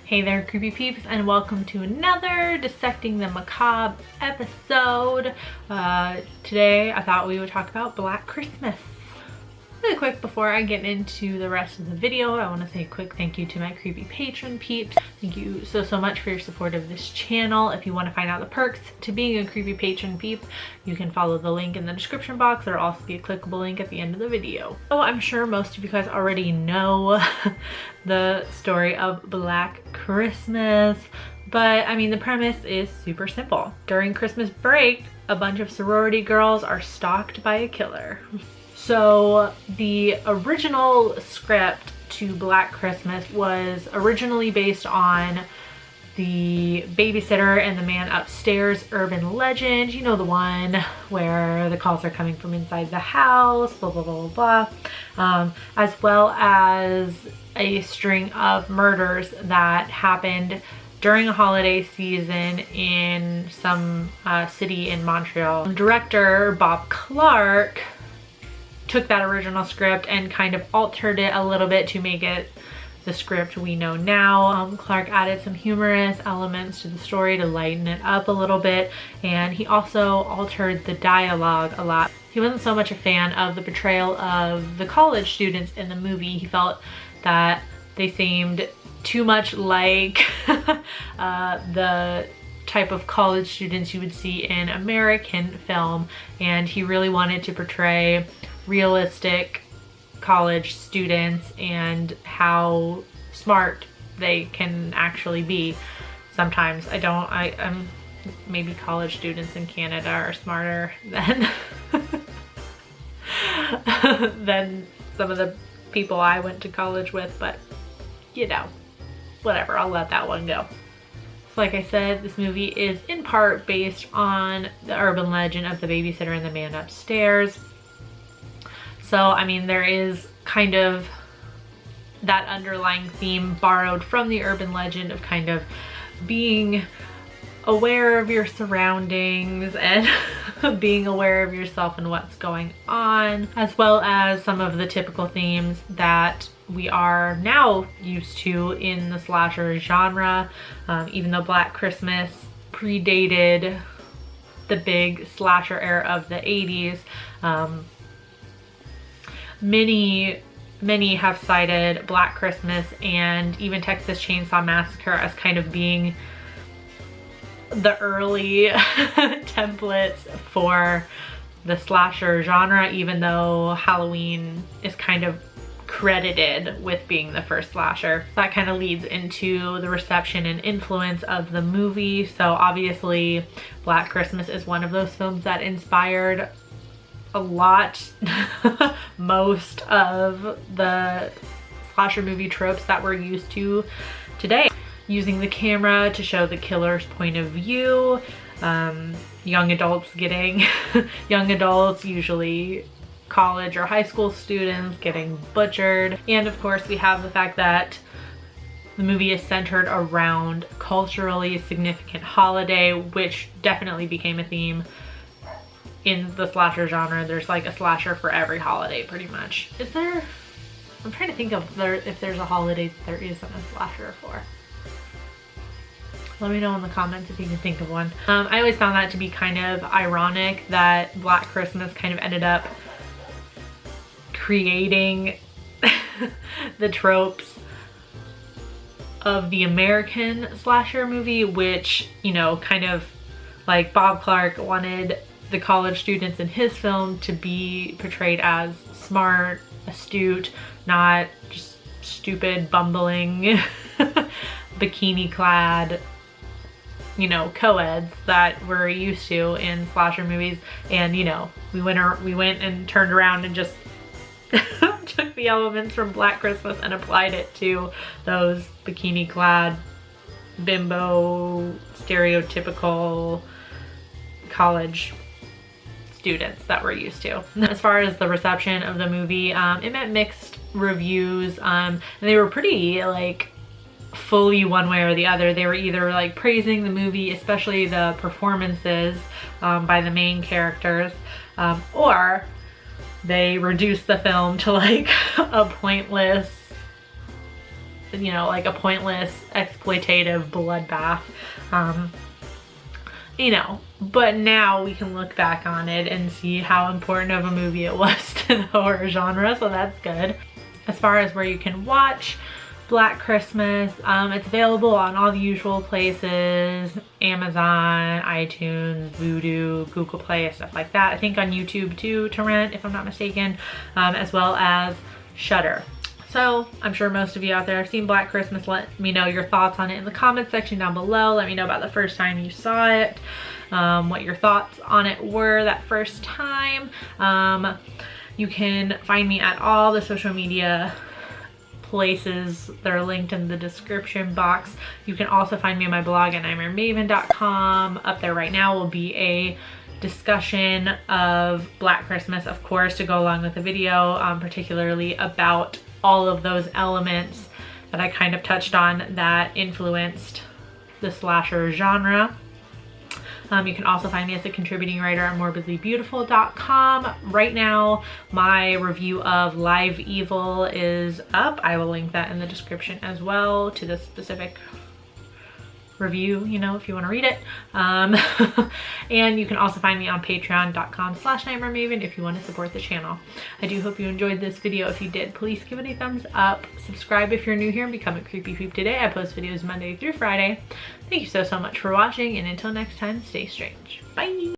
Hey there, creepy peeps, and welcome to another Dissecting the Macabre episode. Today I thought we would talk about Black Christmas. Really quick before I get into the rest of the video, I want to say a quick thank you to my creepy patron peeps. Thank you so much for your support of this channel. If you want to find out the perks to being a creepy patron peep, you can follow the link in the description box. There'll also be a clickable link at the end of the video. So I'm sure most of you guys already know the story of Black Christmas, but I mean the premise is super simple. During Christmas break, a bunch of sorority girls are stalked by a killer. So the original script to Black Christmas was originally based on the Babysitter and the Man Upstairs urban legend. You know, the one where the calls are coming from inside the house, blah, blah, blah, blah, blah. As well as a string of murders that happened during a holiday season in some city in Montreal. Director Bob Clark took that original script and kind of altered it a little bit to make it the script we know now. Clark added some humorous elements to the story to lighten it up a little bit, and he also altered the dialogue a lot. He wasn't so much a fan of the portrayal of the college students in the movie. He felt that they seemed too much like the type of college students you would see in American film, and he really wanted to portray realistic college students and how smart they can actually be. Sometimes I'm maybe college students in Canada are smarter than than some of the people I went to college with, but you know, whatever, I'll let that one go. So like I said, this movie is in part based on the urban legend of the Babysitter and the Man Upstairs. So, I mean, there is kind of that underlying theme borrowed from the urban legend of kind of being aware of your surroundings and being aware of yourself and what's going on, as well as some of the typical themes that we are now used to in the slasher genre. Even though Black Christmas predated the big slasher era of the 80s, many have cited Black Christmas and even Texas Chainsaw Massacre as kind of being the early templates for the slasher genre, even though Halloween is kind of credited with being the first slasher. That kind of leads into the reception and influence of the movie. So obviously Black Christmas is one of those films that inspired a lot most of the slasher movie tropes that we're used to today. Using the camera to show the killer's point of view, young adults, usually college or high school students, getting butchered. And of course we have the fact that the movie is centered around culturally significant holiday, which definitely became a theme in the slasher genre. There's like a slasher for every holiday pretty much. Is there? I'm trying to think of if there's a holiday that there isn't a slasher for. Let me know in the comments if you can think of one. I always found that to be kind of ironic that Black Christmas kind of ended up creating the tropes of the American slasher movie, which, you know, kind of like Bob Clark wanted the college students in his film to be portrayed as smart, astute, not just stupid, bumbling, bikini clad, you know, co-eds that we're used to in slasher movies. And, you know, we went and turned around and just took the elements from Black Christmas and applied it to those bikini clad, bimbo, stereotypical college students that we're used to. As far as the reception of the movie, it met mixed reviews, and they were pretty like fully one way or the other. They were either like praising the movie, especially the performances by the main characters, or they reduced the film to like a pointless you know, like a pointless exploitative bloodbath. You know, but now we can look back on it and see how important of a movie it was to the horror genre, so that's good. As far as where you can watch Black Christmas, it's available on all the usual places: Amazon, iTunes, Vudu, Google Play, stuff like that. I think on YouTube too to rent, if I'm not mistaken, as well as Shudder. So I'm sure most of you out there have seen Black Christmas. Let me know your thoughts on it in the comment section down below. Let me know about the first time you saw it, what your thoughts on it were that first time. You can find me at all the social media places that are linked in the description box. You can also find me on my blog at nightmaremaven.com. Up there right now will be a discussion of Black Christmas, of course, to go along with the video, particularly about all of those elements that I kind of touched on that influenced the slasher genre. You can also find me as a contributing writer at morbidlybeautiful.com. Right now, my review of Live Evil is up. I will link that in the description as well to the specific review, you know, if you want to read it. And you can also find me on patreon.com/nightmaremaven if you want to support the channel. I do hope you enjoyed this video. If you did, please give it a thumbs up. Subscribe if you're new here and become a creepy peep today. I post videos Monday through Friday. Thank you so much for watching, and until next time, stay strange. Bye!